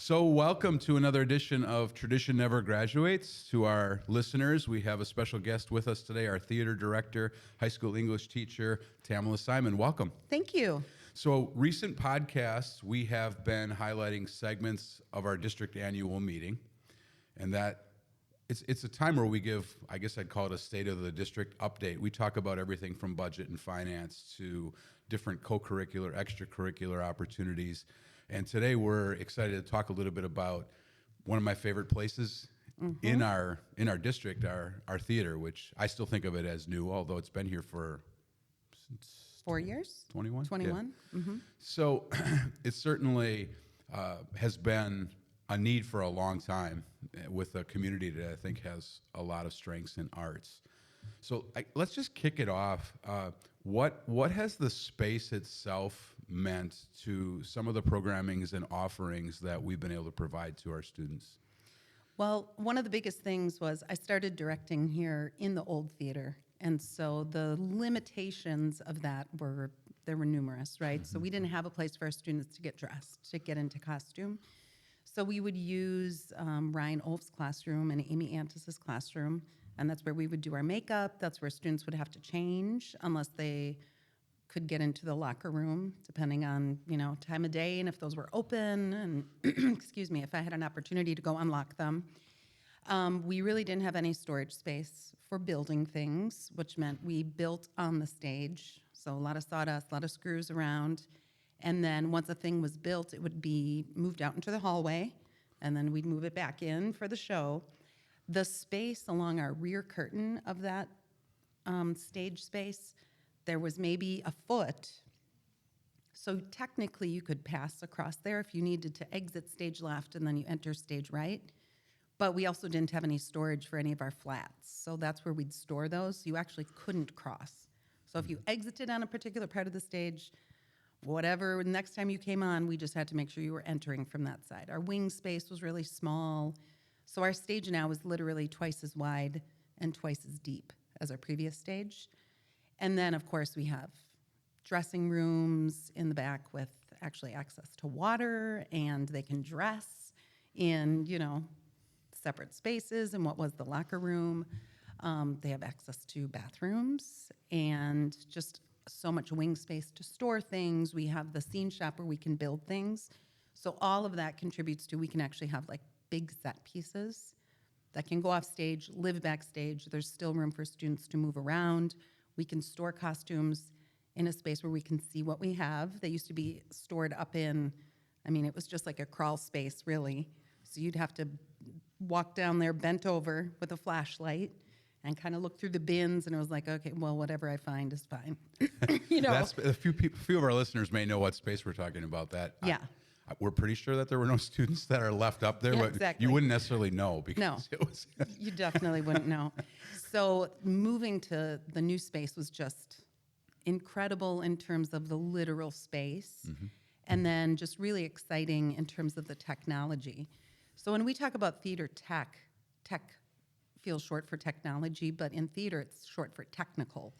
So welcome to another edition of Tradition Never Graduates. To our listeners, we have a special guest with us today, our theater director, high school English teacher, Tamala Szyman. Welcome. Thank you. So recent podcasts, we have been highlighting segments of our district annual meeting, and that it's a time where we give, I guess I'd call it a state of the district update. We talk about everything from budget and finance to different co-curricular, extracurricular opportunities. And today we're excited to talk a little bit about one of my favorite places in our district, our theater, which I still think of it as new, although it's been here for since 4 years? 21? 21. Yeah. So it certainly has been a need for a long time with a community that I think has a lot of strengths in arts. So let's just kick it off. What has the space itself meant to some of the programmings and offerings that we've been able to provide to our students? Well, one of the biggest things was I started directing here in the old theater. And so the limitations of that were numerous, right? So we didn't have a place for our students to get dressed, to get into costume. So we would use Ryan Olf's classroom and Amy Antis's classroom, and that's where we would do our makeup. That's where students would have to change unless they could get into the locker room, depending on, time of day and if those were open and, excuse me, if I had an opportunity to go unlock them. We really didn't have any storage space for building things, which meant we built on the stage. So a lot of sawdust, a lot of screws around. And then once a thing was built, it would be moved out into the hallway, and then we'd move it back in for the show. The space along our rear curtain of that stage space, there was maybe a foot. So technically you could pass across there if you needed to exit stage left and then you enter stage right. But we also didn't have any storage for any of our flats. So that's where we'd store those. You actually couldn't cross. So if you exited on a particular part of the stage, whatever, next time you came on, we just had to make sure you were entering from that side. Our wing space was really small. So our stage now is literally twice as wide and twice as deep as our previous stage. And then, of course, we have dressing rooms in the back with actually access to water, and they can dress in, separate spaces in what was the locker room. They have access to bathrooms and just so much wing space to store things. We have the scene shop where we can build things. So all of that contributes to we can actually have like big set pieces that can go off stage, live backstage. There's still room for students to move around. We can store costumes in a space where we can see what we have. They used to be stored up in, it was just like a crawl space, really. So you'd have to walk down there bent over with a flashlight and kind of look through the bins, and it was like, okay, well, whatever I find is fine. That's a few of our listeners may know what space we're talking about. That Yeah. We're pretty sure that there were no students that are left up there, Yeah, but exactly. you wouldn't necessarily know because No. it was. You definitely wouldn't know. So moving to the new space was just incredible in terms of the literal space, and then just really exciting in terms of the technology. So when we talk about theater tech feels short for technology, but in theater it's short for technical.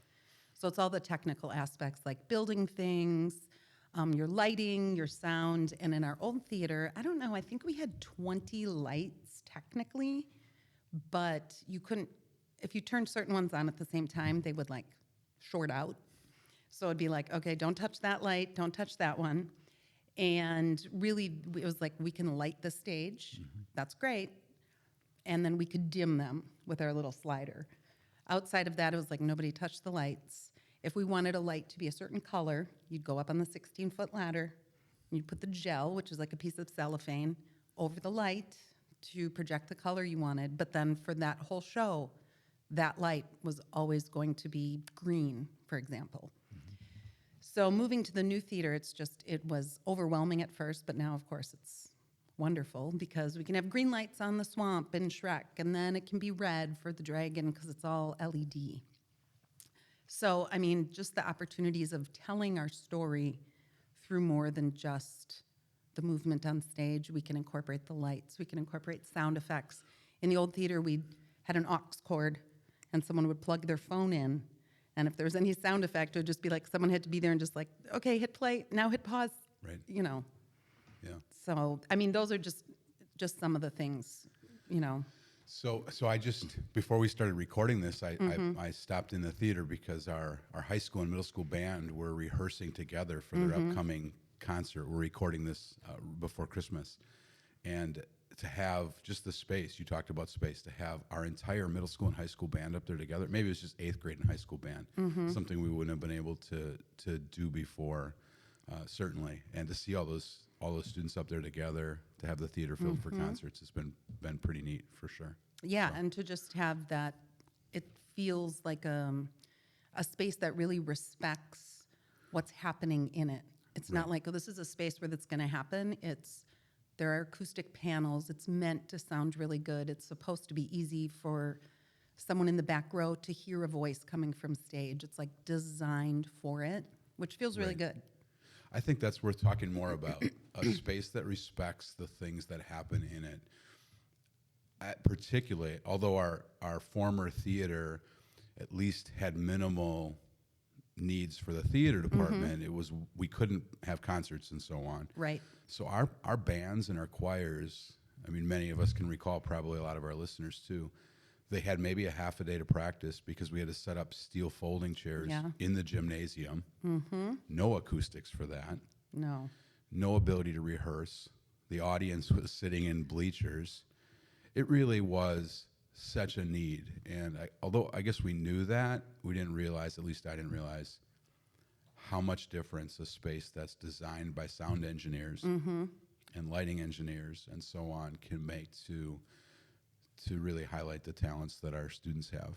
So it's all the technical aspects like building things, your lighting, your sound. And in our old theater, I don't know, I think we had 20 lights technically, but you couldn't, if you turned certain ones on at the same time, they would like short out. So it'd be like, okay, don't touch that light, don't touch that one. And really, it was like, we can light the stage. That's great. And then we could dim them with our little slider. Outside of that, it was like nobody touched the lights. If we wanted a light to be a certain color, you'd go up on the 16-foot ladder, and you'd put the gel, which is like a piece of cellophane, over the light to project the color you wanted. But then for that whole show, that light was always going to be green, for example. So moving to the new theater, it was overwhelming at first, but now, of course, it's wonderful because we can have green lights on the swamp and Shrek, and then it can be red for the dragon because it's all LED. So, just the opportunities of telling our story through more than just the movement on stage. We can incorporate the lights. We can incorporate sound effects. In the old theater, we had an aux cord, and someone would plug their phone in. And if there was any sound effect, it would just be like someone had to be there and just like, okay, hit play, now hit pause. Right. Yeah. Yeah. So, those are just just some of the things, you know. So I just, before we started recording this, I stopped in the theater because our high school and middle school band were rehearsing together for their upcoming concert. We're recording this before Christmas. And to have just the space, you talked about space, to have our entire middle school and high school band up there together. Maybe it was just 8th grade and high school band, something we wouldn't have been able to do before, certainly. And to see all those students up there together, to have the theater filled for concerts, has been pretty neat for sure. Yeah, So. and to just have that, it feels like a space that really respects what's happening in it. It's not like, oh, this is a space where that's going to happen. There are acoustic panels. It's meant to sound really good. It's supposed to be easy for someone in the back row to hear a voice coming from stage. It's like designed for it, which feels really good. I think that's worth talking more about, a space that respects the things that happen in it. Particularly, although our former theater at least had minimal needs for the theater department, we couldn't have concerts and so on. Right. So our bands and our choirs, I mean, many of us can recall, probably a lot of our listeners too, they had maybe a half a day to practice because we had to set up steel folding chairs in the gymnasium. No acoustics for that. No ability to rehearse. The audience was sitting in bleachers. It really was such a need. And although I guess we knew that, we didn't realize, at least I didn't realize, how much difference a space that's designed by sound engineers and lighting engineers and so on can make to really highlight the talents that our students have.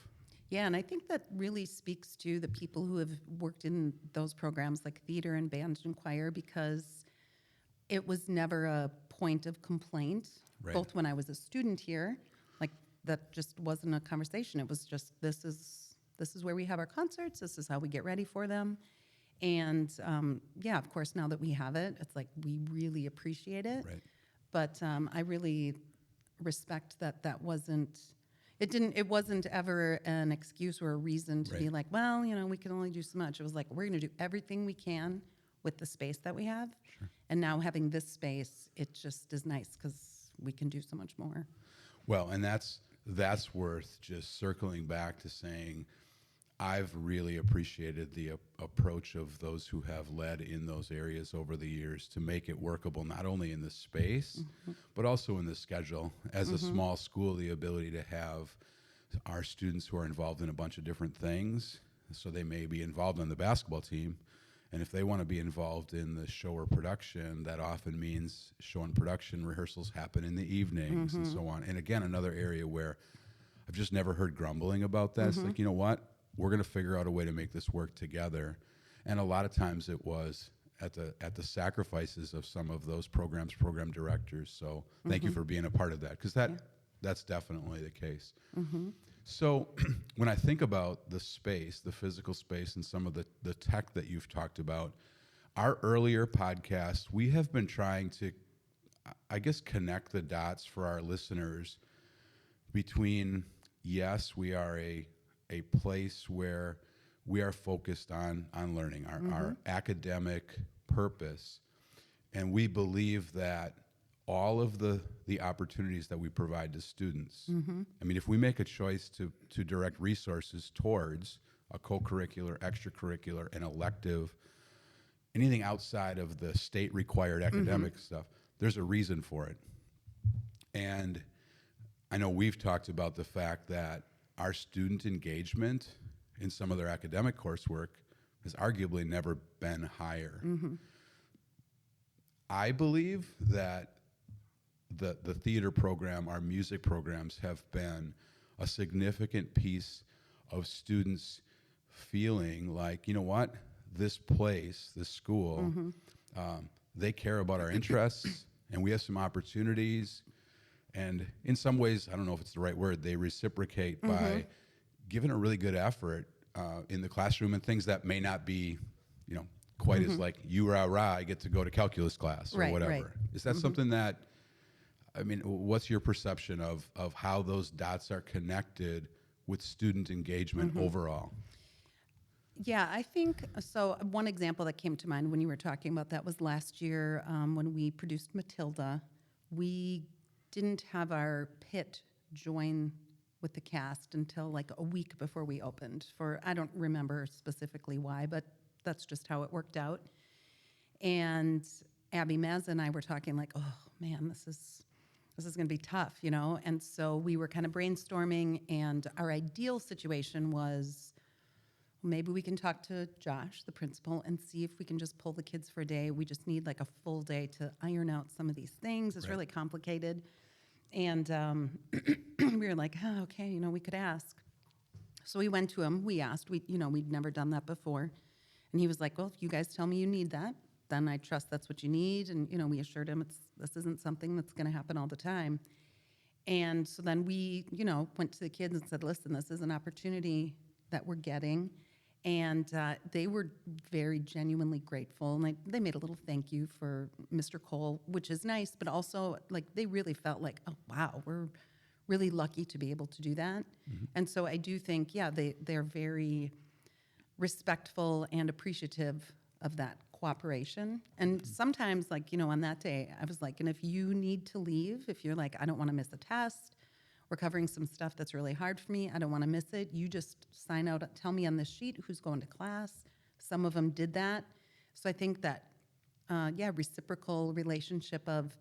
Yeah, and I think that really speaks to the people who have worked in those programs like theater and band and choir, because it was never a point of complaint. Right. Both when I was a student here, like that just wasn't a conversation. It was just, this is where we have our concerts. This is how we get ready for them. And yeah, of course, now that we have it, it's like we really appreciate it. Right. But I really respect that it wasn't ever an excuse or a reason to be like, well, we can only do so much. It was like, we're going to do everything we can with the space that we have. Sure. And now having this space, it just is nice because we can do so much more. Well, and that's worth just circling back to saying, I've really appreciated the approach of those who have led in those areas over the years to make it workable, not only in the space, but also in the schedule. As a small school, the ability to have our students who are involved in a bunch of different things, so they may be involved on the basketball team, and if they want to be involved in the show or production, that often means show and production rehearsals happen in the evenings and so on. And again, another area where I've just never heard grumbling about that. It's like, you know what? We're going to figure out a way to make this work together. And a lot of times it was at the sacrifices of some of those program directors. So thank you for being a part of that, because that's definitely the case. So when I think about the space, the physical space, and some of the tech that you've talked about, our earlier podcasts, we have been trying to, I guess, connect the dots for our listeners between, yes, we are a place where we are focused on learning, our academic purpose. And we believe that all of the opportunities that we provide to students, I mean, if we make a choice to direct resources towards a co-curricular, extracurricular, and elective, anything outside of the state-required academic stuff, there's a reason for it. And I know we've talked about the fact that our student engagement in some of their academic coursework has arguably never been higher. I believe that the theater program, our music programs, have been a significant piece of students feeling like, you know what, this place, this school, they care about our interests, and we have some opportunities. And in some ways, I don't know if it's the right word, they reciprocate by giving a really good effort in the classroom and things that may not be, quite as like, you rah, I get to go to calculus class or whatever. Right. Is that something that, I mean, what's your perception of how those dots are connected with student engagement overall? Yeah, I think, so one example that came to mind when you were talking about that was last year when we produced Matilda. We didn't have our pit join with the cast until like a week before we opened. I don't remember specifically why, but that's just how it worked out. And Abby Maz and I were talking like, oh man, this is going to be tough, you know? And so we were kind of brainstorming, and our ideal situation was maybe we can talk to Josh, the principal, and see if we can just pull the kids for a day. We just need like a full day to iron out some of these things. It's Right. really complicated. And we were like, oh, okay, you know, we could ask. So we went to him, we asked, we'd never done that before. And he was like, well, if you guys tell me you need that, then I trust that's what you need. And, you know, we assured him this isn't something that's going to happen all the time. And so then we, you know, went to the kids and said, listen, this is an opportunity that we're getting. And they were very genuinely grateful. And they made a little thank you for Mr. Cole, which is nice, but also like they really felt like, oh, wow, we're really lucky to be able to do that. Mm-hmm. And so I do think, yeah, they're very respectful and appreciative of that cooperation. And sometimes, like, you know, on that day, I was like, and if you need to leave, if you're like, I don't want to miss a test, we're covering some stuff that's really hard for me, I don't want to miss it, you just sign out, tell me on this sheet who's going to class. Some of them did that. So I think that, reciprocal relationship of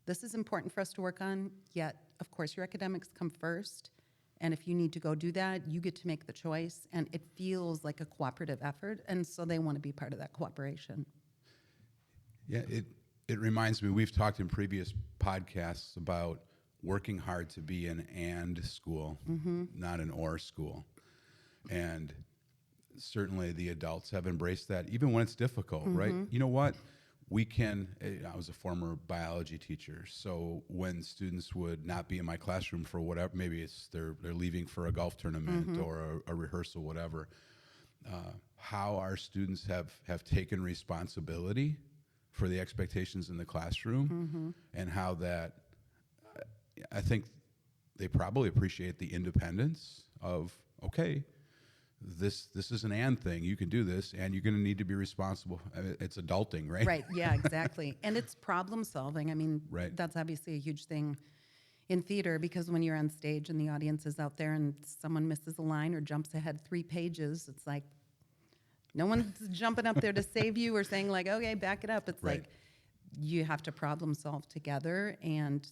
this is important for us to work on, yet, of course, your academics come first. And if you need to go do that, you get to make the choice. And it feels like a cooperative effort. And so they want to be part of that cooperation. Yeah, it reminds me, we've talked in previous podcasts about working hard to be an and school, mm-hmm. not an or school. And certainly the adults have embraced that, even when it's difficult, mm-hmm. right? You know what? I was a former biology teacher, so when students would not be in my classroom for whatever, maybe it's they're leaving for a golf tournament mm-hmm. or a rehearsal, whatever, how our students have taken responsibility for the expectations in the classroom mm-hmm. and how that, I think they probably appreciate the independence of, okay, this is an and thing. You can do this, and you're going to need to be responsible. It's adulting, right? Right, yeah, exactly. And it's problem solving. I mean, right. That's obviously a huge thing in theater, because when you're on stage and the audience is out there and someone misses a line or jumps ahead 3 pages, it's like no one's jumping up there to save you or saying like, okay, back it up. It's right. like you have to problem solve together, and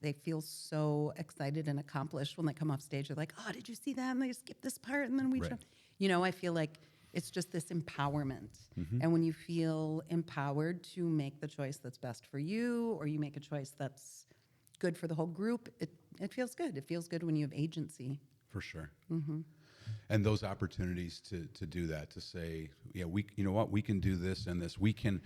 they feel so excited and accomplished when they come off stage. They're like, oh, did you see that? And they skipped this part, and then we jumped. You know, I feel like it's just this empowerment. Mm-hmm. And when you feel empowered to make the choice that's best for you, or you make a choice that's good for the whole group, it feels good. It feels good when you have agency. For sure. Mm-hmm. And those opportunities to do that, to say, yeah, you know what, we can do this and this. We can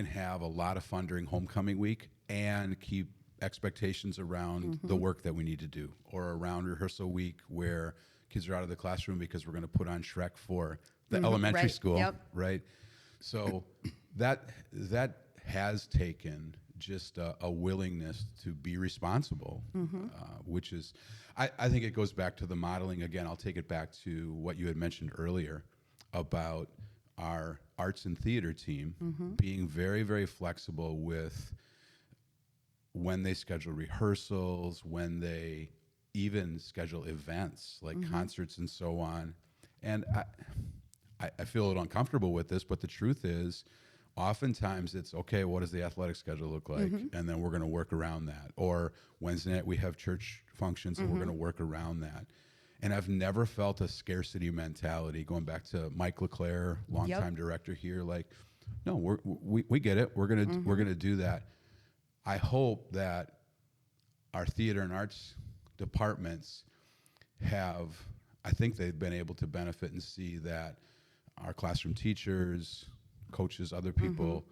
have a lot of fun during homecoming week and keep expectations around mm-hmm. the work that we need to do, or around rehearsal week where kids are out of the classroom because we're going to put on Shrek for the mm-hmm. elementary right. school, yep. right? So that has taken just a willingness to be responsible, mm-hmm. Which is, I think it goes back to the modeling. Again, I'll take it back to what you had mentioned earlier about our arts and theater team mm-hmm. being very, very flexible with when they schedule rehearsals, when they even schedule events like mm-hmm. concerts and so on. And I feel a little uncomfortable with this, but the truth is, oftentimes it's, okay, what does the athletic schedule look like? Mm-hmm. And then we're going to work around that. Or Wednesday night we have church functions and mm-hmm. we're going to work around that. And I've never felt a scarcity mentality, going back to Mike LeClaire, longtime yep. director here, like, no, we get it. We're going to mm-hmm. we're going to do that. I hope that our theater and arts departments I think they've been able to benefit and see that our classroom teachers, coaches, other people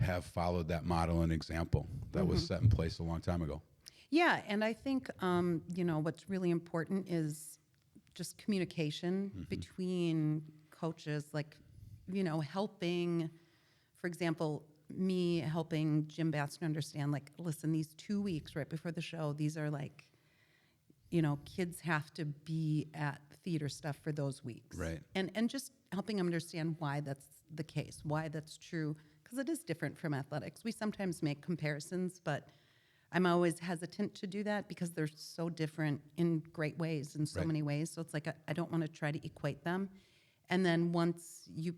mm-hmm. have followed that model and example that mm-hmm. was set in place a long time ago. Yeah, and I think, what's really important is just communication mm-hmm. between coaches, like, helping, for example, me helping Jim Batson understand, like, listen, these 2 weeks right before the show, these are like, kids have to be at theater stuff for those weeks. Right. And just helping them understand why that's the case, why that's true, because it is different from athletics. We sometimes make comparisons, but I'm always hesitant to do that because they're so different in great ways, in so Right. many ways. So it's like I don't want to try to equate them. And then once you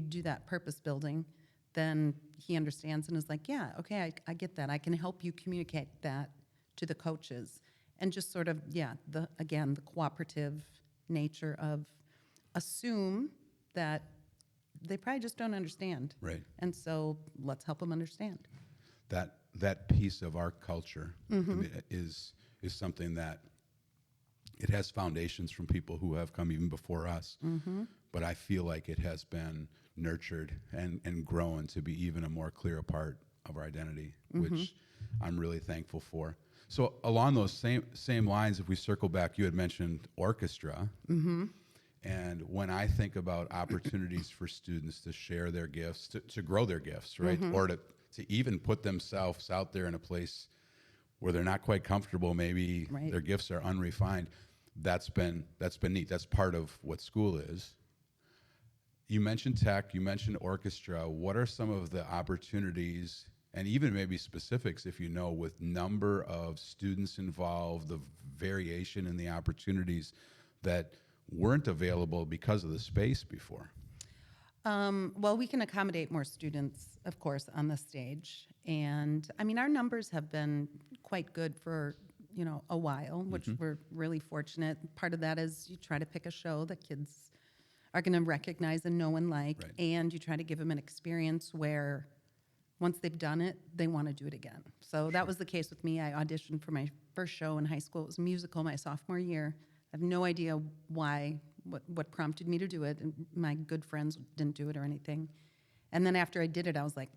do that purpose building, then he understands and is like, yeah, okay, I get that. I can help you communicate that to the coaches. And just sort of, yeah, the cooperative nature of assume that they probably just don't understand. Right. And so let's help them understand. That piece of our culture, I mean, is something that it has foundations from people who have come even before us. But I feel like it has been nurtured and grown to be even a more clear part of our identity, which I'm really thankful for. So along those same lines, if we circle back, you had mentioned orchestra. And when I think about opportunities for students to share their gifts, to grow their gifts, right? Or to even put themselves out there in a place where they're not quite comfortable, maybe Right. their gifts are unrefined, that's been neat. That's part of what school is. You mentioned tech, you mentioned orchestra. What are some of the opportunities, and even maybe specifics, if you know, with number of students involved, the variation in the opportunities that weren't available because of the space before? Well, we can accommodate more students, of course, on the stage. And I mean, our numbers have been quite good for, a while, which we're really fortunate. Part of that is you try to pick a show that kids are going to recognize and know and like, Right. and you try to give them an experience where once they've done it, they want to do it again. So that was the case with me. I auditioned for my first show in high school. It was a musical my sophomore year. I have no idea why, what prompted me to do it. And my good friends didn't do it or anything. And then after I did it, I was like,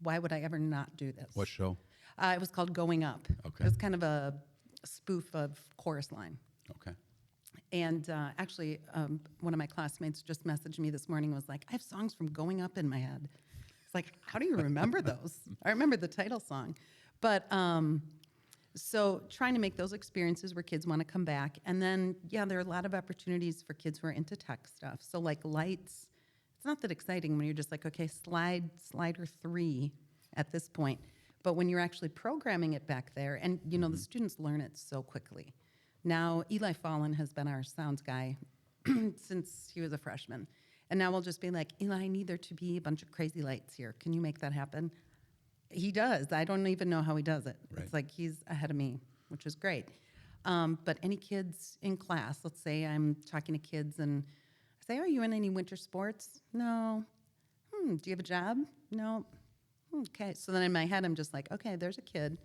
why would I ever not do this? What show? It was called Going Up. Okay. It was kind of a spoof of Chorus Line. Okay. And actually, one of my classmates just messaged me this morning and was like, I have songs from Going Up in my head. It's like, how do you remember those? I remember the title song. But so trying to make those experiences where kids want to come back. And then, yeah, there are a lot of opportunities for kids who are into tech stuff. So like lights, it's not that exciting when you're just like, okay, slider 3 at this point. But when you're actually programming it back there, and the students learn it so quickly. Now, Eli Fallon has been our sounds guy since he was a freshman. And now we'll just be like, Eli, I need there to be a bunch of crazy lights here. Can you make that happen? He does. I don't even know how he does it. Right. It's like he's ahead of me, which is great. But any kids in class, let's say I'm talking to kids and I say, are you in any winter sports? No. Do you have a job? No. Okay. So then in my head, I'm just like, okay, there's a kid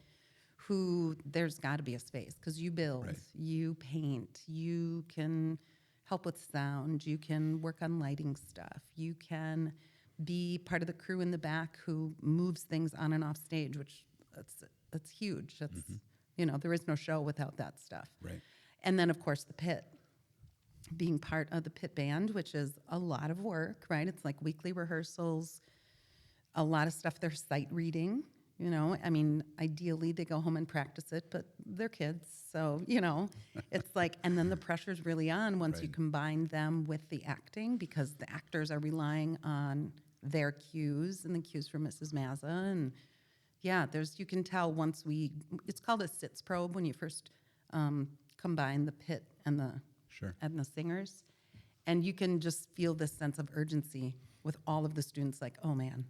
who there's got to be a space because you build, Right. you paint, you can help with sound, you can work on lighting stuff, you can be part of the crew in the back who moves things on and off stage, which that's huge. That's there is no show without that stuff. Right. And then of course the pit, being part of the pit band, which is a lot of work, right? It's like weekly rehearsals, a lot of stuff they're sight reading. I mean, ideally they go home and practice it, but they're kids. So, it's like, and then the pressure's really on once you Right. combine them with the acting because the actors are relying on their cues and the cues from Mrs. Mazza. And yeah, you can tell once it's called a sits probe when you first combine the pit and Sure. the singers. And you can just feel this sense of urgency with all of the students like, oh man,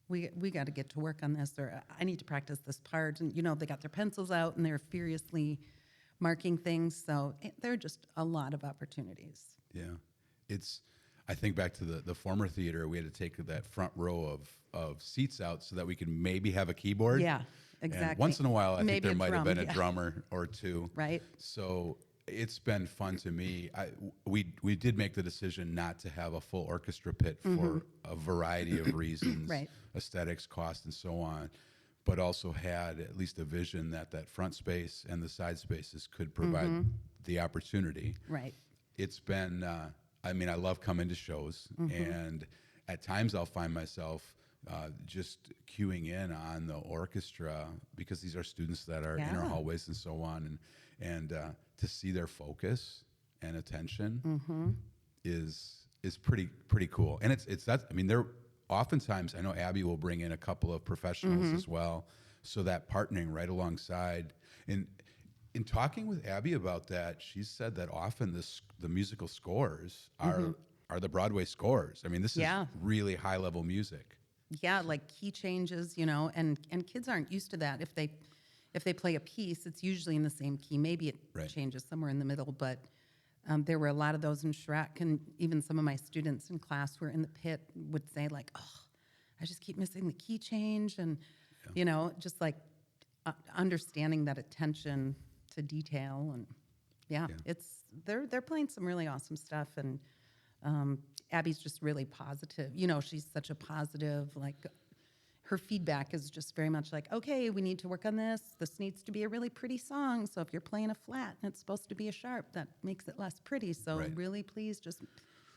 we got to get to work on this, or I need to practice this part. And, they got their pencils out and they're furiously marking things. So there are just a lot of opportunities. Yeah. I think back to the former theater, we had to take that front row of seats out so that we could maybe have a keyboard. Yeah, exactly. And once in a while, I Maybe think there a might have drum, been a yeah. drummer or two. Right. So it's been fun to me. We did make the decision not to have a full orchestra pit for a variety of reasons, Right. aesthetics, cost, and so on, but also had at least a vision that front space and the side spaces could provide the opportunity. Right. It's been, I love coming to shows, and at times I'll find myself just cueing in on the orchestra because these are students that are in our Yeah. hallways and so on, and to see their focus and attention is pretty cool. And it's that. They're oftentimes, I know Abby will bring in a couple of professionals as well, So that partnering right alongside, and in talking with Abby about that, she said that often the musical scores are the Broadway scores. I mean, this is Yeah. really high level music. Yeah, like key changes, and kids aren't used to that. If they play a piece, it's usually in the same key. Maybe it Right. changes somewhere in the middle, but there were a lot of those in Shrek, and even some of my students in class who were in the pit would say like, "Oh, I just keep missing the key change," and just like understanding that attention to detail, and Yeah. they're playing some really awesome stuff, and Abby's just really positive. She's such a positive, like, her feedback is just very much like, okay, we need to work on this. This needs to be a really pretty song. So if you're playing a flat and it's supposed to be a sharp, that makes it less pretty. So Right. really, please just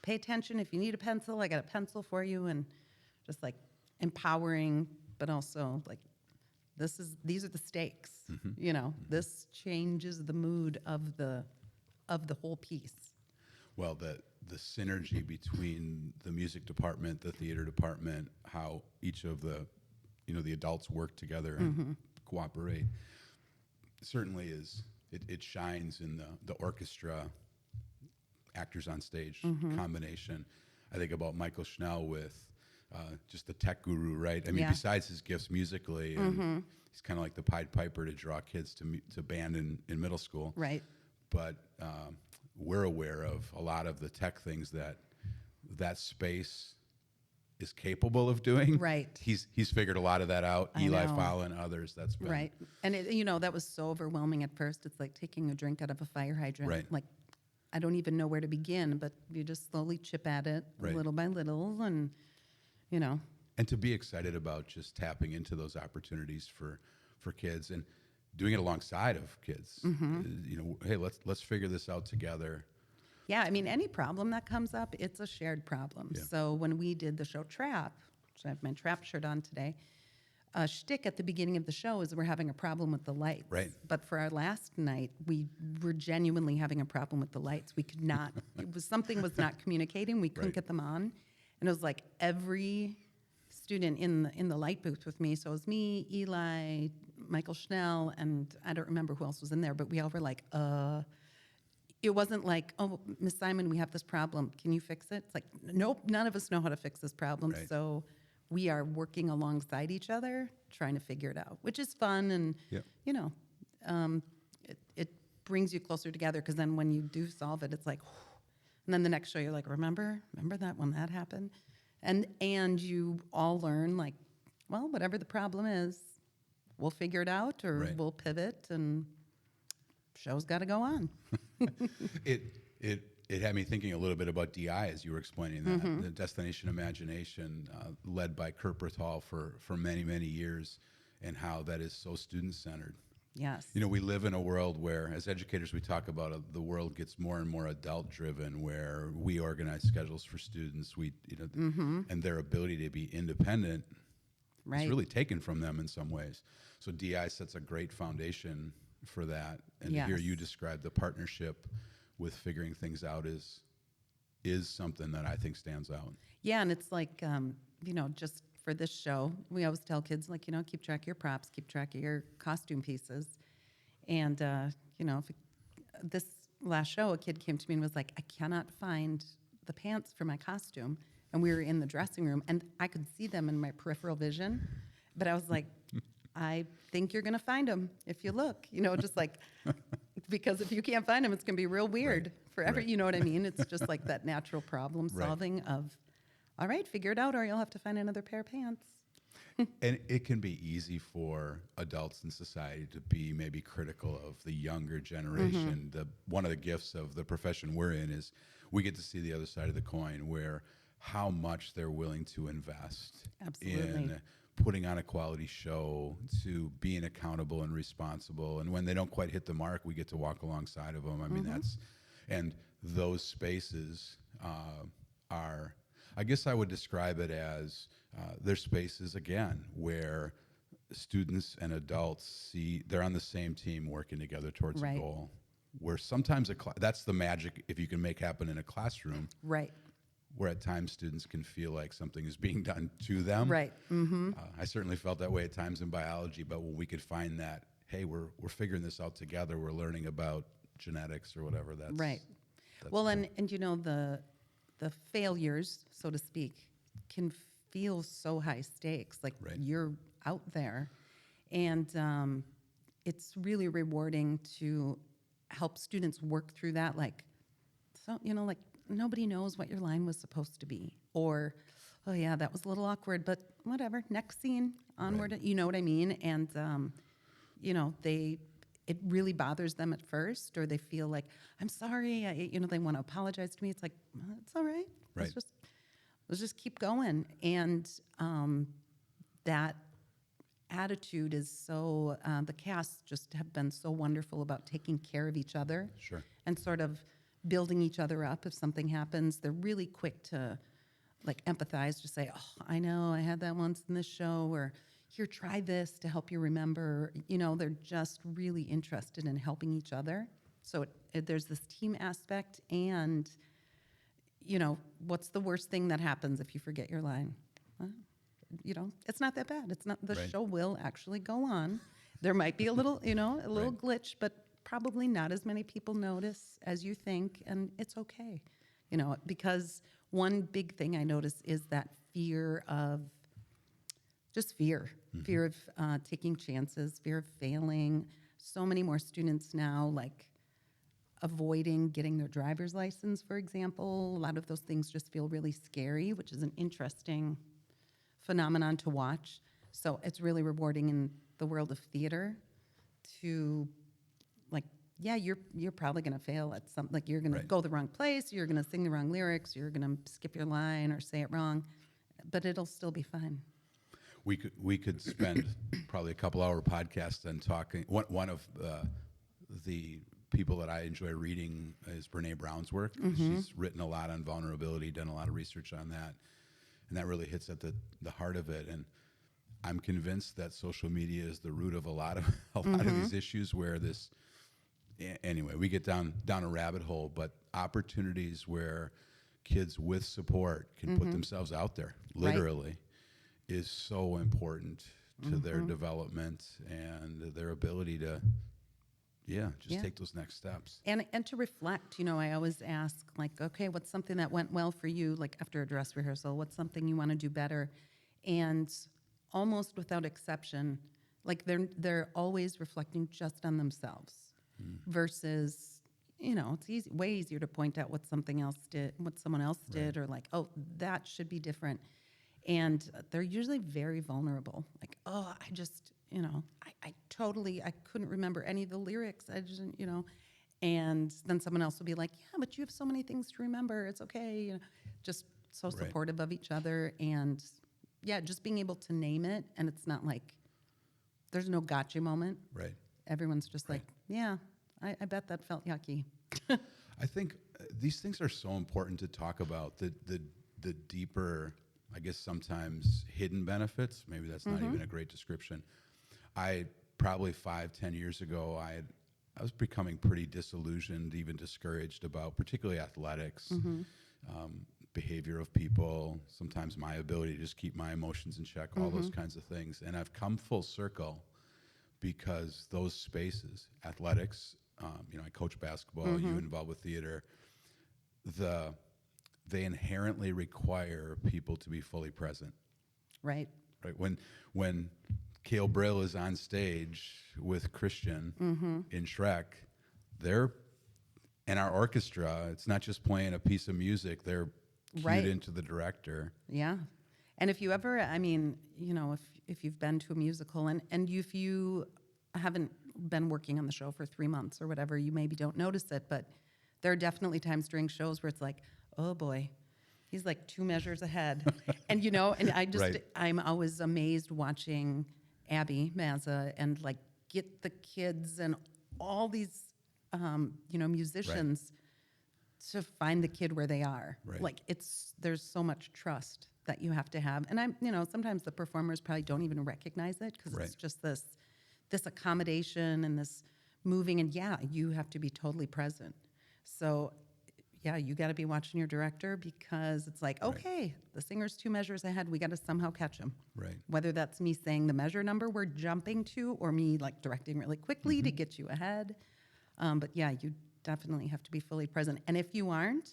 pay attention. If you need a pencil, I got a pencil for you, and just like empowering, but also like, these are the stakes. This changes the mood of the whole piece. Well, the synergy between the music department, the theater department, how each of the adults work together and cooperate, certainly it shines in the orchestra, actors on stage combination. I think about Michael Schnell with just the tech guru, right? I mean, Yeah. besides his gifts musically, and he's kind of like the Pied Piper to draw kids to band in middle school. Right. But we're aware of a lot of the tech things that space is capable of doing. Right. He's figured a lot of that out. I Eli know. Fowler and others. That's been Right. And that was so overwhelming at first. It's like taking a drink out of a fire hydrant. Right. Like, I don't even know where to begin, but you just slowly chip at it Right. little by little, and And to be excited about just tapping into those opportunities for kids and doing it alongside of kids. Hey, let's figure this out together. yeah, I mean, any problem that comes up, it's a shared problem. Yeah. So when we did the show Trap, which I have my Trap shirt on today, a shtick at the beginning of the show is we're having a problem with the lights. Right. But for our last night, we were genuinely having a problem with the lights. We could not, something was not communicating. We couldn't Right. get them on. And it was like every student in the light booth with me. So it was me, Eli, Michael Schnell, and I don't remember who else was in there, but we all were like, It wasn't like, oh, Miss Simon, we have this problem. Can you fix it? It's like, nope, none of us know how to fix this problem. Right. So we are working alongside each other, trying to figure it out, which is fun. And, Yep. it brings you closer together, because then when you do solve it, it's like, and then the next show, you're like, remember that when that happened? And you all learn, like, well, whatever the problem is, we'll figure it out, or Right. we'll pivot, and show's got to go on. It had me thinking a little bit about DI as you were explaining that, the Destination Imagination, led by Kurt Berthal for many, many years, and how that is so student-centered. Yes. We live in a world where, as educators, we talk about the world gets more and more adult-driven, where we organize schedules for students, and their ability to be independent Right. is really taken from them in some ways. So DI sets a great foundation for that, and to hear Yes. you describe the partnership with figuring things out is something that I think stands out. Yeah, and it's like, just for this show, we always tell kids, like, keep track of your props, keep track of your costume pieces. And, this last show, a kid came to me and was like, I cannot find the pants for my costume. And we were in the dressing room, and I could see them in my peripheral vision. But I was like, I think you're going to find them if you look, just like, because if you can't find them, it's going to be real weird forever. Right. You know what I mean? It's just like that natural problem solving of, all right, figure it out, or you'll have to find another pair of pants. And it can be easy for adults in society to be maybe critical of the younger generation. One of the gifts of the profession we're in is we get to see the other side of the coin, where how much they're willing to invest Absolutely. in putting on a quality show, to being accountable and responsible. And when they don't quite hit the mark, we get to walk alongside of them. I mean, and those spaces are, I guess I would describe it as they're spaces, again, where students and adults they're on the same team working together towards a Right. goal. Where sometimes that's the magic, if you can make happen in a classroom, Right. where at times students can feel like something is being done to them. Right. Mm-hmm. I certainly felt that way at times in biology, but when we could find that, hey, we're figuring this out together, we're learning about genetics or whatever, Right. that's Well, cool. and you know, the failures, so to speak, can feel so high stakes. Like Right. you're out there, and it's really rewarding to help students work through that. Like, so you know, like nobody knows what your line was supposed to be, or oh yeah, that was a little awkward, but whatever. Next scene, onward. Right. You know what I mean? And you know, it really bothers them at first, or they feel like, I'm sorry, you know, they want to apologize to me. It's like, well, it's all right. Right. Let's just keep going. And that attitude is so, the cast just have been so wonderful about taking care of each other. Sure. And sort of building each other up if something happens. They're really quick to like empathize, just say, oh, I know, I had that once in this show, or here, try this to help you remember. You know, they're just really interested in helping each other. So there's this team aspect, and, you know, what's the worst thing that happens if you forget your line? Well, you know, it's not that bad. It's not, the Right. show will actually go on. There might be a little, you know, a little Right. glitch, but probably not as many people notice as you think, and it's okay. You know, because one big thing I notice is that fear of, just fear, fear of taking chances, fear of failing. So many more students now, like, avoiding getting their driver's license, for example. A lot of those things just feel really scary, which is an interesting phenomenon to watch. So it's really rewarding in the world of theater to, like, yeah, you're probably going to fail at something. Like, you're going Right. to go the wrong place, you're going to sing the wrong lyrics, you're going to skip your line or say it wrong, but it'll still be fun. We could spend probably a couple-hour podcast on talking. One of the people that I enjoy reading is Brene Brown's work. She's written a lot on vulnerability, done a lot of research on that, and that really hits at the heart of it. And I'm convinced that social media is the root of a lot of these issues. Where this, anyway, we get down a rabbit hole, but opportunities where kids with support can put themselves out there, literally, is so important to their development and their ability to, take those next steps. And to reflect, you know, I always ask, like, okay, what's something that went well for you, like after a dress rehearsal? What's something you want to do better? And almost without exception, like they're always reflecting just on themselves versus, you know, it's way easier to point out what someone else did, or like, oh, that should be different. And they're usually very vulnerable. Like, oh, I just, you know, I couldn't remember any of the lyrics. I just, you know, and then someone else will be like, yeah, but you have so many things to remember. It's okay. You know, just so Right. supportive of each other. And yeah, just being able to name it. And it's not like there's no gotcha moment. Right. Everyone's just Right. like, yeah, I bet that felt yucky. I think these things are so important to talk about. The deeper, I guess sometimes hidden benefits. Maybe that's not even a great description. I probably 5-10 years ago, I was becoming pretty disillusioned, even discouraged about particularly athletics, behavior of people, sometimes my ability to just keep my emotions in check, all those kinds of things. And I've come full circle because those spaces, athletics, you know, I coach basketball, you involved with theater, they inherently require people to be fully present. Right. Right. When Cale Brill is on stage with Christian in Shrek, in our orchestra, it's not just playing a piece of music, they're cued Right. into the director. Yeah. And if you ever, I mean, you know, if you've been to a musical and if you haven't been working on the show for 3 months or whatever, you maybe don't notice it, but there are definitely times during shows where it's like, oh boy, he's like 2 measures ahead. And, you know, and Right. I'm always amazed watching Abby Mazza and like get the kids and all these, you know, musicians to find the kid where they are. Right. Like there's so much trust that you have to have. And you know, sometimes the performers probably don't even recognize it because Right. it's just this accommodation and this moving, and yeah, you have to be totally present. So yeah, you got to be watching your director because it's like, Right. okay, the singer's 2 measures ahead. We got to somehow catch him. Right. Whether that's me saying the measure number we're jumping to or me like directing really quickly to get you ahead. But yeah, you definitely have to be fully present. And if you aren't,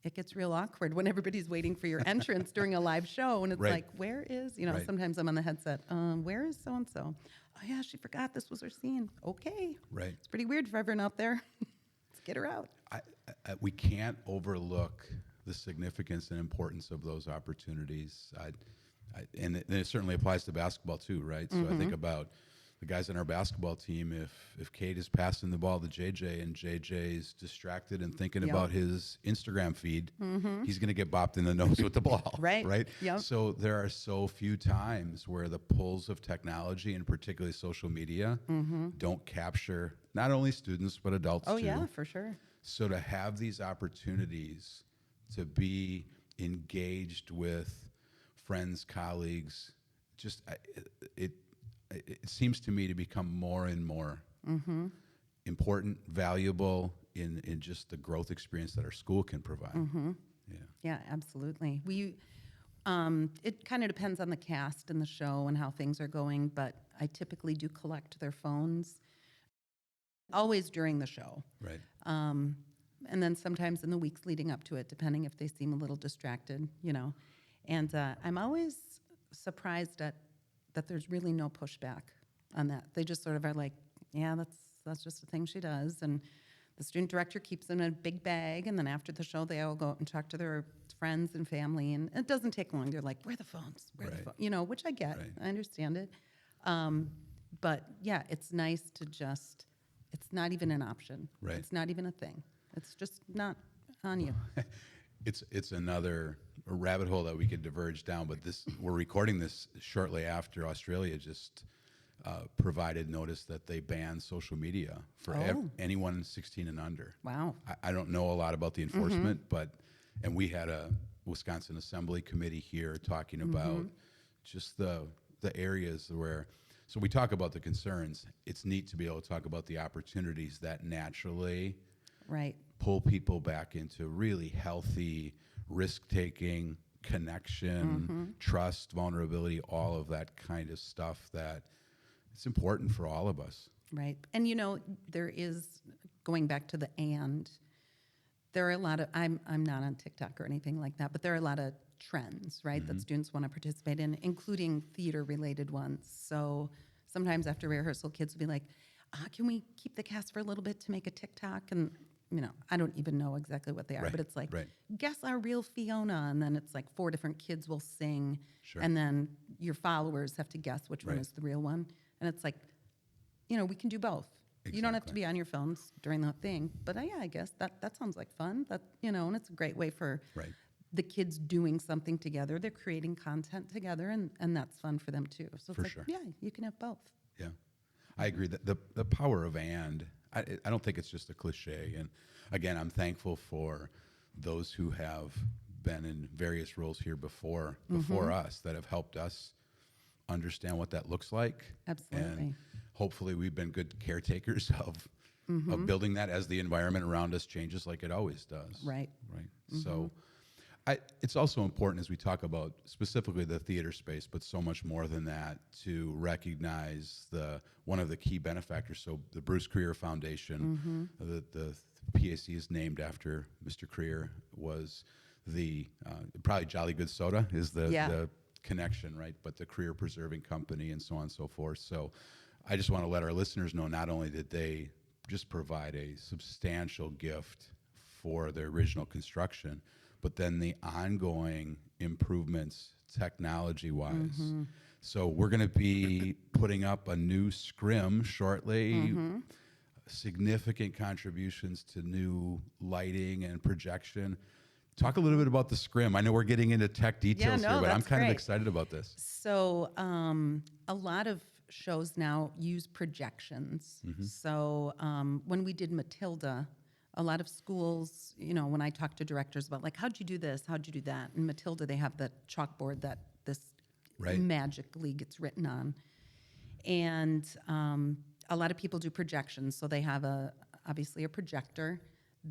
it gets real awkward when everybody's waiting for your entrance during a live show. And it's Right. like, where is, Right. sometimes I'm on the headset. Where is so-and-so? Oh yeah, she forgot this was her scene. Okay. Right. It's pretty weird for everyone out there. Let's get her out. We can't overlook the significance and importance of those opportunities. And it certainly applies to basketball too, right? So I think about the guys on our basketball team. If Kate is passing the ball to JJ and JJ's distracted and thinking Yep. about his Instagram feed, he's going to get bopped in the nose with the ball. Right. Right. Yep. So there are so few times where the pulls of technology and particularly social media don't capture not only students but adults Oh too. yeah, for sure. So to have these opportunities to be engaged with friends, colleagues, it seems to me to become more and more important, valuable in just the growth experience that our school can provide. Yeah. Yeah, absolutely. It kind of depends on the cast and the show and how things are going, but I typically do collect their phones always during the show. Right. And then sometimes in the weeks leading up to it, depending if they seem a little distracted. And I'm always surprised that there's really no pushback on that. They just sort of are like, yeah, that's just a thing she does. And the student director keeps them in a big bag, and then after the show, they all go out and talk to their friends and family, and it doesn't take long. They're like, where are the phones? Where are the Right. phones? Which I get. Right. I understand it. But yeah, it's nice to just, it's not even an option. Right. It's not even a thing. It's just not on you. It's another rabbit hole that we could diverge down, but we're recording this shortly after Australia just provided notice that they banned social media for anyone 16 and under. Wow. I don't know a lot about the enforcement, and we had a Wisconsin Assembly Committee here talking about just the areas where, so we talk about the concerns. It's neat to be able to talk about the opportunities that naturally Right. pull people back into really healthy risk-taking, connection, trust, vulnerability, all of that kind of stuff that it's important for all of us. Right. And there is, going back to there are a lot of, I'm not on TikTok or anything like that, but there are a lot of trends, right, that students want to participate in, including theater-related ones. So sometimes after rehearsal, kids will be like, can we keep the cast for a little bit to make a TikTok? And, I don't even know exactly what they are, Right, but it's like, right. guess our real Fiona. And then it's like 4 different kids will sing. Sure. And then your followers have to guess which one Right. is the real one. And it's like, we can do both. You don't have to Exactly. be on your phones during the thing. But yeah, I guess that sounds like fun. And it's a great way for Right. the kids doing something together. They're creating content together, and that's fun for them too. So it's For like, sure. yeah, you can have both. Yeah, I agree that the power of I don't think it's just a cliche. And again, I'm thankful for those who have been in various roles here before us that have helped us understand what that looks like. Absolutely. And hopefully we've been good caretakers of building that as the environment around us changes like it always does. Right. Right. So it's also important as we talk about specifically the theater space, but so much more than that, to recognize one of the key benefactors. So the Bruce Creer Foundation, the PAC is named after Mr. Creer, was the probably Jolly Good Soda is the connection, right? But the Creer Preserving Company and so on and so forth. So I just want to let our listeners know, not only did they just provide a substantial gift for the original construction, but then the ongoing improvements technology-wise. So we're going to be putting up a new scrim shortly, significant contributions to new lighting and projection. Talk a little bit about the scrim. I know we're getting into tech details here, but I'm that's kind of great. excited about this. So a lot of shows now use projections. So when we did Matilda, a lot of schools, when I talk to directors about like, how'd you do this? How'd you do that? In Matilda, they have the chalkboard that this Right. magically gets written on. And a lot of people do projections. So they have obviously a projector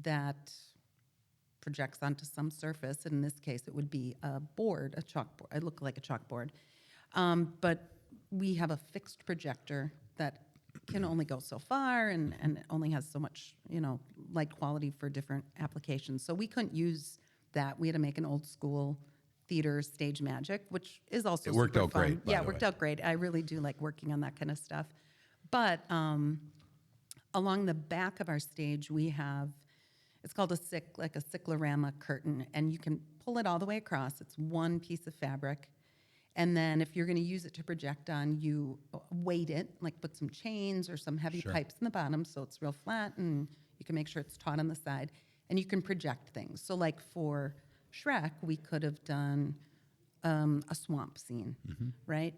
that projects onto some surface. In this case, it would be a board, a chalkboard. It looked like a chalkboard. But we have a fixed projector that can only go so far and it only has so much, light quality for different applications. So we couldn't use that. We had to make an old school theater stage magic, which is also It worked super out fun. great, by Yeah, the it worked way. out great. I really do like working on that kind of stuff. But along the back of our stage, we have, it's called like a cyclorama curtain, and you can pull it all the way across. It's one piece of fabric. And then if you're going to use it to project on, you weight it, like put some chains or some heavy Sure. pipes in the bottom so it's real flat, and you can make sure it's taut on the side, and you can project things. So like for Shrek, we could have done a swamp scene, right?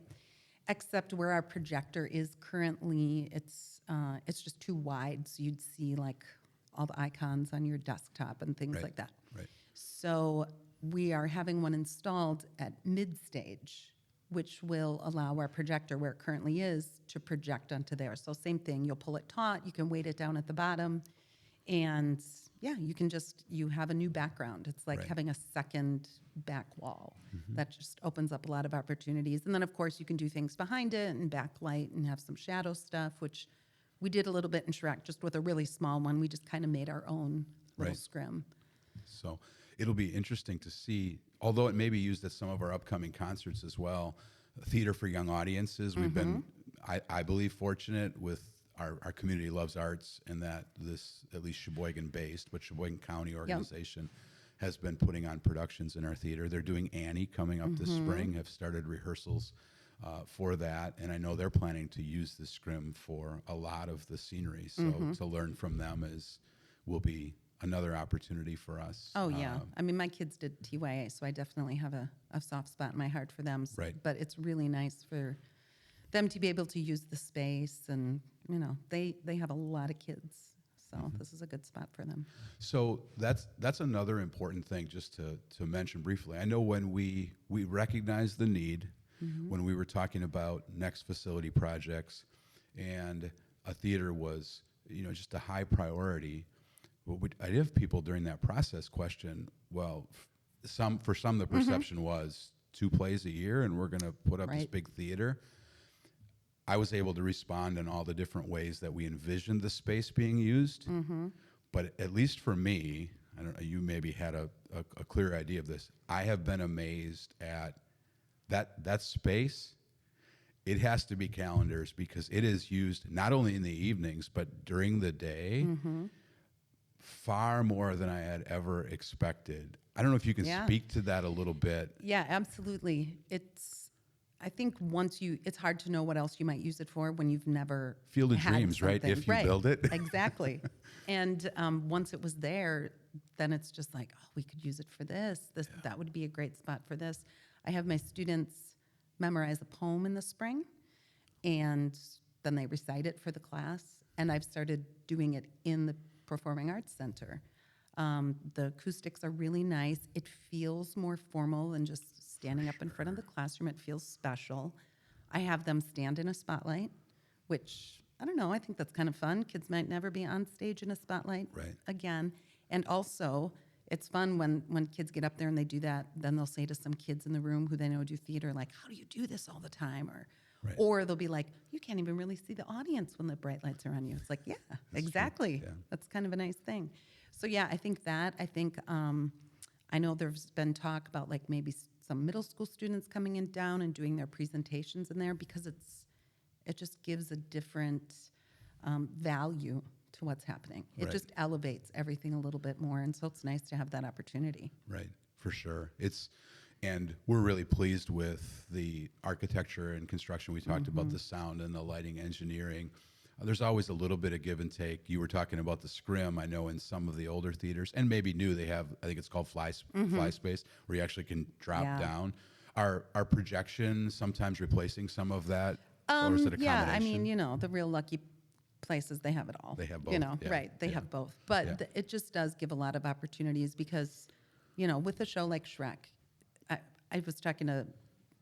Except where our projector is currently, it's just too wide, so you'd see like all the icons on your desktop and things Right. like that. Right. So we are having one installed at mid-stage, which will allow our projector, where it currently is, to project onto there. So same thing, you'll pull it taut, you can weight it down at the bottom, and yeah, you have a new background. It's like Right. having a second back wall. That just opens up a lot of opportunities. And then, of course, you can do things behind it and backlight and have some shadow stuff, which we did a little bit in Shrek, just with a really small one. We just kind of made our own little Right. scrim. So it'll be interesting to see, although it may be used at some of our upcoming concerts as well, theater for young audiences. We've been, I believe, fortunate with our community loves arts, and that this, at least Sheboygan-based, but Sheboygan County organization has been putting on productions in our theater. They're doing Annie coming up this spring, have started rehearsals for that, and I know they're planning to use the scrim for a lot of the scenery. So to learn from them will be another opportunity for us. Oh, yeah. I mean, my kids did TYA, so I definitely have a soft spot in my heart for them. Right. But it's really nice for them to be able to use the space, and, they have a lot of kids. So this is a good spot for them. So that's another important thing just to mention briefly. I know when we recognized the need, when we were talking about next facility projects, and a theater was just a high priority. I'd have people during that process question, well, for some the perception was 2 plays a year and we're going to put up this Right. big theater. I was able to respond in all the different ways that we envisioned the space being used. But at least for me, I don't know, you maybe had a clear idea of this. I have been amazed at that space. It has to be calendars because it is used not only in the evenings, but during the day, far more than I had ever expected. I don't know if you can Yeah. speak to that a little bit. Yeah, absolutely. I think it's hard to know what else you might use it for when you've never Field of had dreams, right? something. If you build it. Exactly. And once it was there, then it's just like, oh, we could use it for this. That would be a great spot for this. I have my students memorize a poem in the spring, and then they recite it for the class. And I've started doing it in the Performing Arts Center. The acoustics are really nice. It feels more formal than just standing up in front of the classroom. It feels special. I have them stand in a spotlight, which, I don't know, I think that's kind of fun. Kids might never be on stage in a spotlight Right. again. And also, it's fun when kids get up there and they do that, then they'll say to some kids in the room who they know do theater, like, how do you do this all the time? Right. Or they'll be like, you can't even really see the audience when the bright lights are on you. It's like, yeah, exactly. Yeah. That's kind of a nice thing. So yeah, I think I know there's been talk about like maybe some middle school students coming in down and doing their presentations in there, because it just gives a different value to what's happening. It Right. just elevates everything a little bit more, and so it's nice to have that opportunity. Right, for sure. And we're really pleased with the architecture and construction. We talked about the sound and the lighting engineering. There's always a little bit of give and take. You were talking about the scrim. I know in some of the older theaters, and maybe new, they have, I think it's called fly space, where you actually can drop Yeah. down. Are projection sometimes replacing some of that? Or is it a Yeah, I combination? mean, the real lucky places, they have it all. They have both, yeah, Right, they yeah. have both. But Yeah. it just does give a lot of opportunities because, with a show like Shrek, I was talking to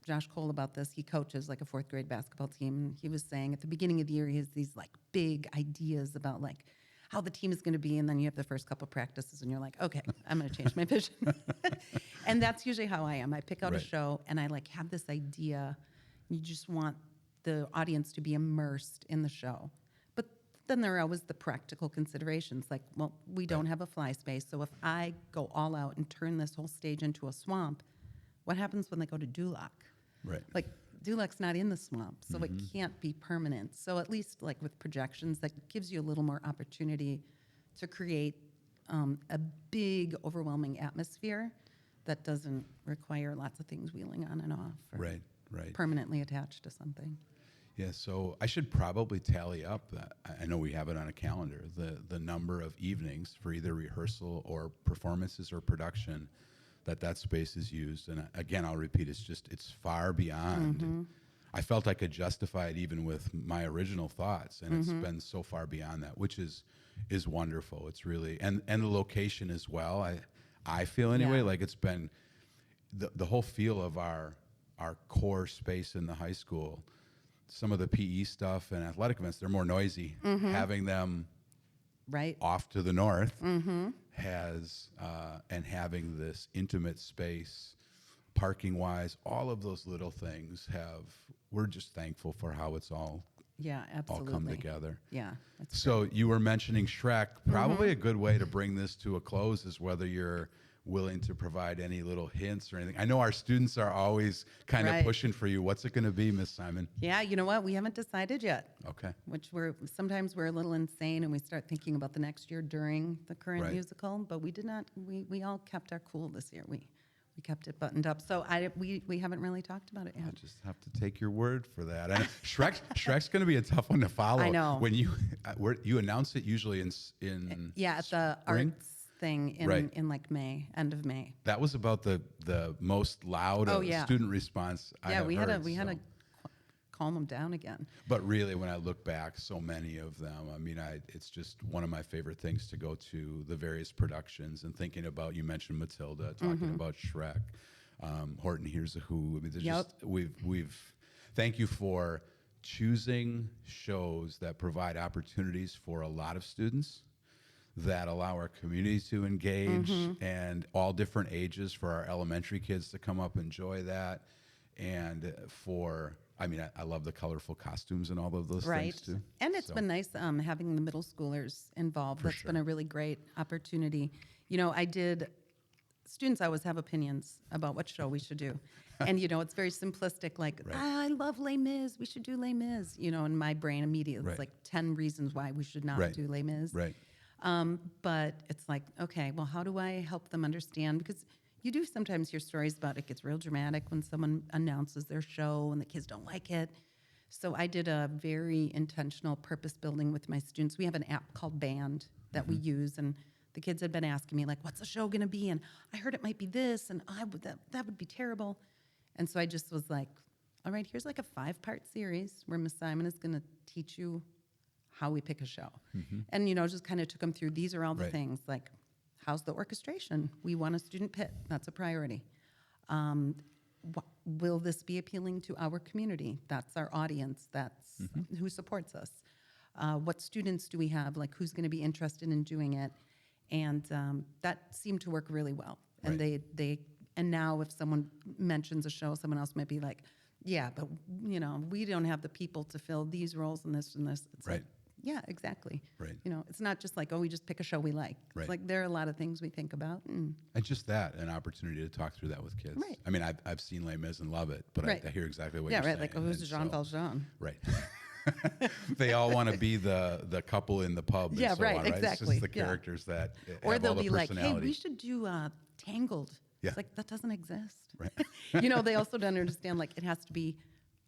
Josh Cole about this. He coaches like a 4th grade basketball team. And he was saying at the beginning of the year, he has these like big ideas about like how the team is going to be, and then you have the first couple practices, and you're like, okay, I'm going to change my vision. And that's usually how I am. I pick out a Right. show, and I like have this idea. You just want the audience to be immersed in the show. But then there are always the practical considerations, like, well, we don't have a fly space, so if I go all out and turn this whole stage into a swamp, what happens when they go to Duloc? Right. Like, Duloc's not in the swamp, so it can't be permanent. So at least, like with projections, that gives you a little more opportunity to create a big, overwhelming atmosphere that doesn't require lots of things wheeling on and off. Or Right. Right. permanently attached to something. Yeah, so I should probably tally up that. I know we have it on a calendar, the number of evenings for either rehearsal or performances or production that space is used. And again, I'll repeat, it's far beyond. I felt I could justify it even with my original thoughts, and it's been so far beyond that, which is wonderful. It's really, and the location as well. I feel anyway, Yeah. like it's been the whole feel of our core space in the high school. Some of the PE stuff and athletic events, they're more noisy. Having them Right? off to the north has, and having this intimate space, parking wise, all of those little things we're just thankful for how it's all Yeah, absolutely. come together. Yeah. That's So you were mentioning Shrek. Probably a good way to bring this to a close is whether you're willing to provide any little hints or anything. I know our students are always kind of Right. pushing for you. What's it going to be, Miss Szyman? Yeah, you know what? We haven't decided yet. Okay. Which sometimes we're a little insane and we start thinking about the next year during the current Right. musical, but we did not. We all kept our cool this year. We kept it buttoned up. So we haven't really talked about it I yet. just have to take your word for that. And Shrek's going to be a tough one to follow. I know. When you announce it usually in Yeah, at the spring? arts thing in Right. in like May, end of May. That was about the most loud Oh, yeah. student response I Yeah, have we heard. had so. to calm them down again. But really, when I look back, so many of them, I mean, it's just one of my favorite things to go to the various productions and thinking about, you mentioned Matilda, talking about Shrek, Horton Hears a Who. I mean, there's Yep. just, thank you for choosing shows that provide opportunities for a lot of students, that allow our community to engage, and all different ages, for our elementary kids to come up and enjoy that. And I love the colorful costumes and all of those Right. things too. And it's So, been nice having the middle schoolers involved. For That's been sure. a really great opportunity. You know, students always have opinions about what show we should do. And, it's very simplistic, like, Right. I love Les Mis, we should do Les Mis. In my brain immediately, Right. it's like 10 reasons why we should not Right. do Les Mis. Right. But it's like, okay, well, how do I help them understand? Because you do sometimes hear stories about it gets real dramatic when someone announces their show and the kids don't like it. So I did a very intentional purpose building with my students. We have an app called Band that we use, and the kids had been asking me, like, what's the show going to be? And I heard it might be this, and that would be terrible. And so I just was like, all right, here's like a 5-part series where Miss Szyman is going to teach you how we pick a show. And, just kind of took them through, these are all the Right. things, like, how's the orchestration? We want a student pit. That's a priority. Will this be appealing to our community? That's our audience. That's who supports us. What students do we have? Like, who's going to be interested in doing it? And that seemed to work really well. And Right. and now if someone mentions a show, someone else might be like, yeah, but we don't have the people to fill these roles and this and this. It's Right. like, yeah, exactly. Right. It's not just like, oh, we just pick a show we like. Right. It's like there are a lot of things we think about. And just that, an opportunity to talk through that with kids. Right. I mean, I've seen Les Mis and love it, but Right. I hear exactly what Yeah, you're right. saying. Like, oh, who's And Jean so- Valjean? Right. They all want to be the couple in the pub. Yeah, and so right, on, right? exactly, It's just the yeah. characters that Or have they'll all the be like, hey, personality. we should do Tangled. Yeah. It's like, that doesn't exist. Right. They also don't understand, like, it has to be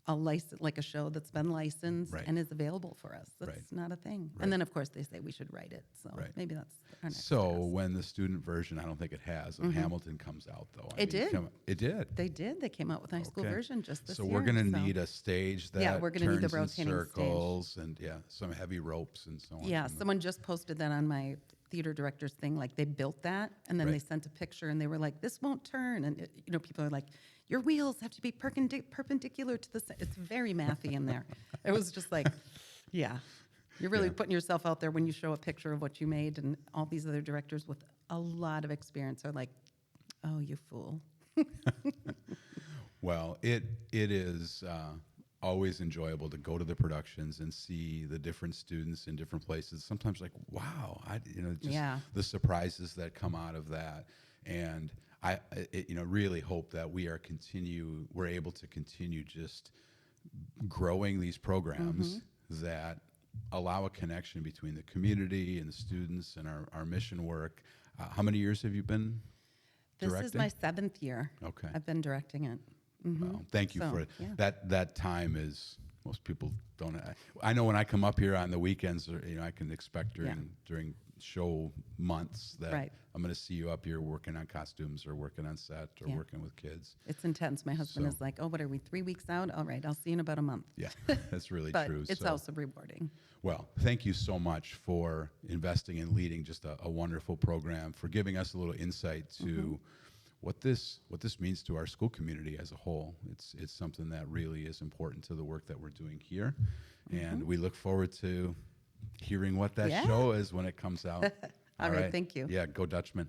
a license, like a show that's been licensed Right. and is available for us. That's Right. not a thing. Right. And then, of course, they say we should write it. So Right. maybe that's our next So task. when the student version, I don't think it has, of Hamilton comes out, though. It did. It did. They did. They came out with a high school Okay. version just this So year. we're going to need a stage that Yeah, we're gonna need the turns in rotating stage. circles and some heavy ropes and so on. Yeah, from the- someone just posted that on my theater director's thing. Like, they built that, and then they Right. sent a picture, and they were like, "This won't turn." And people are like, "Your wheels have to be perpendicular to the." It's very mathy in there. It was just like, yeah. You're really Yeah. putting yourself out there when you show a picture of what you made, and all these other directors with a lot of experience are like, "Oh, you fool." Well, it is always enjoyable to go to the productions and see the different students in different places. Sometimes like, wow, just Yeah. the surprises that come out of that. And really hope that we're able to continue just growing these programs that allow a connection between the community and the students and our mission work. How many years have you been This directing? is my 7th year. Okay. I've been directing it. Well, thank you So, for it. yeah. That time is, most people don't. I know when I come up here on the weekends, I can expect during show months that Right. I'm going to see you up here working on costumes or working on set or Yeah. working with kids. It's intense. My husband So- is like, "Oh, what are we, 3 weeks out? All right, I'll see you in about a month." Yeah, that's really But true. it's So, also rewarding. well, thank you so much for investing and leading just a wonderful program, for giving us a little insight to what this means to our school community as a whole. It's something that really is important to the work that we're doing here, and we look forward to hearing what that Yeah. show is when it comes out. All right, thank you. Yeah, go Dutchman.